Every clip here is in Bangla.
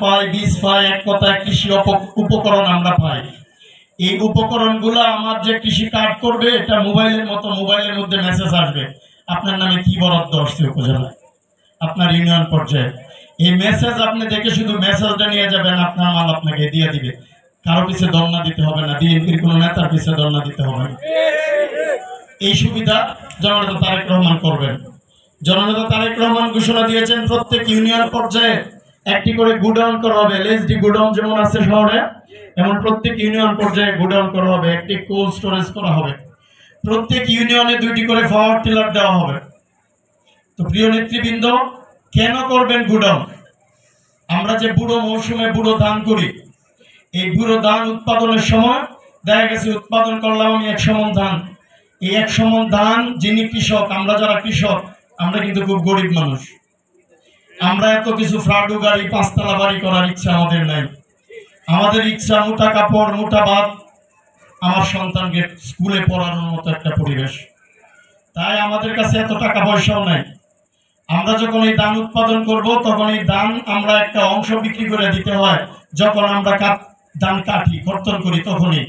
পাই, বীজ পাই, এক কথায় কৃষি উপকরণ আমরা পাই। এই উপকরণগুলো আমার যে কৃষি কার্ড করবে, এটা মোবাইলের মতো মোবাইলের মধ্যে মেসেজ আসবে আপনার নামে কি বরাদ্দ আসছে উপজেলায়, আপনার ইউনিয়ন পর্যায়ে। এই মেসেজ আপনি দেখে শুধু মেসেজটা নিয়ে যাবেন, আপনার মাল আপনাকে দিয়ে দিবে। কারো পিছিয়ে ধর্ণা দিতে হবে না, বিএনপির কোনো নেতার পিছিয়ে ধর্ণা দিতে হবে না। এই সুবিধা জননেতা তারেক রহমান করবেন। জননেতা তারেক রহমান ঘোষণা দিয়েছেন প্রত্যেক ইউনিয়ন পর্যায়ে একটি করে গুডাউন করা হবে। এলএসডি গুডাউন যেমন আছে শহরে, এমন প্রত্যেক ইউনিয়ন পর্যায়ে গুডাউন করা হবে, একটি কোল্ড স্টোরেজ করা হবে, প্রত্যেক ইউনিয়নে 2টি করে পাওয়ার টিলার দেওয়া হবে। তো প্রিয় নেতৃবৃন্দ, কেন করবেন গুডাউন? আমরা যে বুড়ো মৌসুমে বুড়ো ধান করি, এই বুড়ো ধান উৎপাদনের সময় দেখা গেছে উৎপাদন করলাম আমি 100 মণ ধান। এই 100 মণ ধান যিনি কৃষক, আমরা যারা কৃষক, আমরা কিন্তু খুব গরিব মানুষ। আমরা এত কিছু ফ্রাডু গাড়ি, 5 তলা বাড়ি করার ইচ্ছা আমাদের নাই। আমাদের ইচ্ছা মোটা কাপড়, মোটা ভাত, আমার সন্তানকে স্কুলে পড়ানোর মতো একটা পরিবেশ। তাই আমাদের কাছে এত টাকা পয়সাও নাই। আমরা যখন এই ধান উৎপাদন করব, তখন এই ধান আমরা একটা অংশ বিক্রি করে দিতে হয়। যখন আমরা ধান কাটি, কর্তন করি, তখনই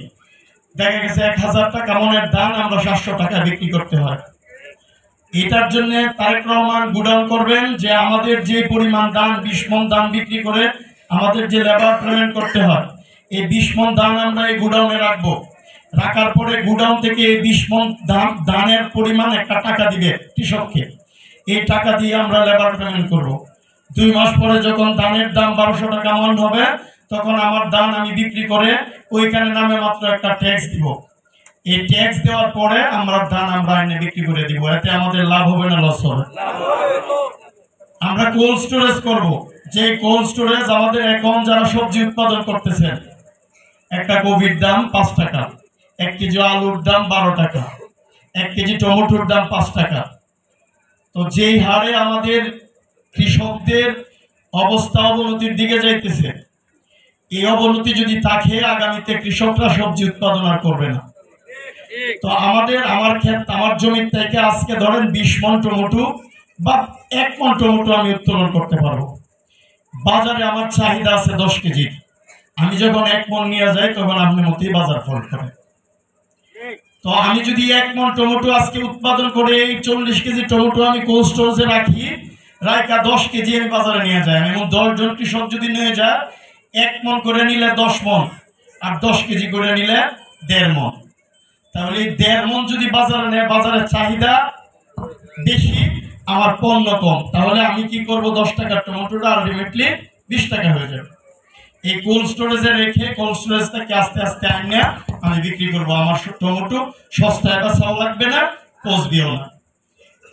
দেখা গেছে 1000 টাকা মনের ধান আমরা 700 টাকা বিক্রি করতে হয়। এটার জন্য তারেক রহমান গুডাউন করবেন, যে আমাদের যে পরিমাণ ধান 20 মণ ধান বিক্রি করে আমাদের যে লেবার পেমেন্ট করতে হয়, এই 20 মণ ধান আমরা এই গুডাউনে রাখবো। রাখার পরে গুডাউন থেকে এই 20 মণ ধানের পরিমাণ একটা টাকা দিবে কৃষককে। এই টাকা দিয়ে আমরা লেবার পেমেন্ট করব। 2 মাস পরে যখন ধানের দাম 1200 টাকা মণ হবে, তখন আমার ধান আমি বিক্রি করে ওইখানে নামে মাত্র একটা ট্যাক্স দিব। এই ট্যাক্স দেওয়ার পরে আমরা ধান আমরা এনে বিক্রি করে দিব। এতে আমাদের লাভ হবে না লস হবে? আমরা কোল্ড স্টোরেজ করব। যে কোল্ড স্টোরেজ আমাদের এখন যারা সবজি উৎপাদন করতেছেন, একটা কপির দাম 5 টাকা, 1 কেজি আলুর দাম 12 টাকা, 1 কেজি টমেটোর দাম 5 টাকা। তো যেই হারে আমাদের কৃষকদের অবস্থা অবনতির দিকে যাইতেছে, এই অবনতি যদি থাকে, আগামীতে কৃষকরা সবজি উৎপাদন আর করবে না। তো আমার জমির থেকে আজকে ধরেন 20 মণ টমেটো বা 1 মণ টমেটো আমি উত্তোলন করতে পারবো। বাজারে আমার চাহিদা আছে 10 কেজির। আমি যখন 1 মণ নিয়ে যাই, তখন আপনি মতোই বাজার ফল করে। তো আমি যদি 1 মণ টমেটো আজকে উৎপাদন করে এই 40 কেজি টমেটো আমি কোল্ড স্টোরেজে রাখি, রাইকা 10 কেজি আমি বাজারে নিয়ে যাই, এবং 10 জন কৃষক যদি নিয়ে যায়, 1 মণ করে নিলে 10 মণ, আর 10 কেজি করে নিলে 1.5 মণ। তাহলে 1.5 মণ যদি বাজারে নেয়, বাজারের চাহিদা বেশি, আমার পণ্য কম, তাহলে আমি কি করব? 10 টাকার টমেটোটা আলটিমেটলি 20 টাকা হয়ে যাবে। এই কোল্ড স্টোরেজে রেখে কোল্ড স্টোরেজ থেকে আস্তে আস্তে আইনা আমি বিক্রি করবো। আমার টমেটো সস্তায় বেচাও লাগবে না, পচবেও না।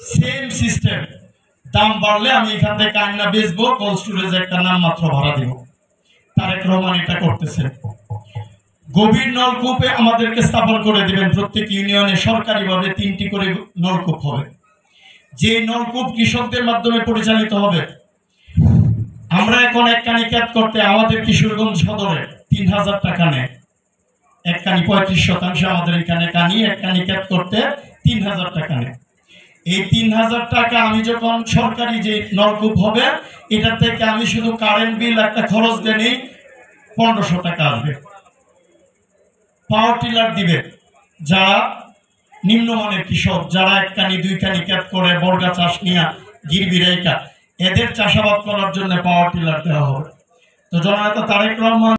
সেম সিস্টেম, দাম বাড়লে আমি এখান থেকে আইনা বেচবো, কোল্ড স্টোরেজে একটা নাম মাত্র ভাড়া দিব। তারেক রহমান এটা করতেছে। গভীর নলকূপে আমাদেরকে স্থাপন করে দিবেন। প্রত্যেক ইউনিয়নে সরকারিভাবে 3টি করে নলকূপ হবে, যে নলকূপ কৃষকদের মাধ্যমে পরিচালিত হবে। আমরা এখন এক কানি ক্যাপ করতে আমাদের কিশোরগঞ্জ সদরে 3000 টাকা নেয়। এক কানি 35% আমাদের এখানে কানি, এক কানি ক্যাপ করতে 3000 টাকা নেয়। এই 3000 টাকা আমি যখন সরকারি যে নলকূপ হবে, এটা থেকে আমি শুধু কারেন্ট বিল একটা খরচ দেনি 1500 টাকা আসবে। পাওয়ার টিলার দিবে যারা নিম্নমানের কৃষক, যারা 1 কানি 2 কানি ক্যাপ করে বর্গা চাষ নিয়ে গিরবি রেখা, এদের চাষাবাদ করার জন্য পাওয়ার টিলার দেওয়া হবে। তো জননেতা তারেক রহমান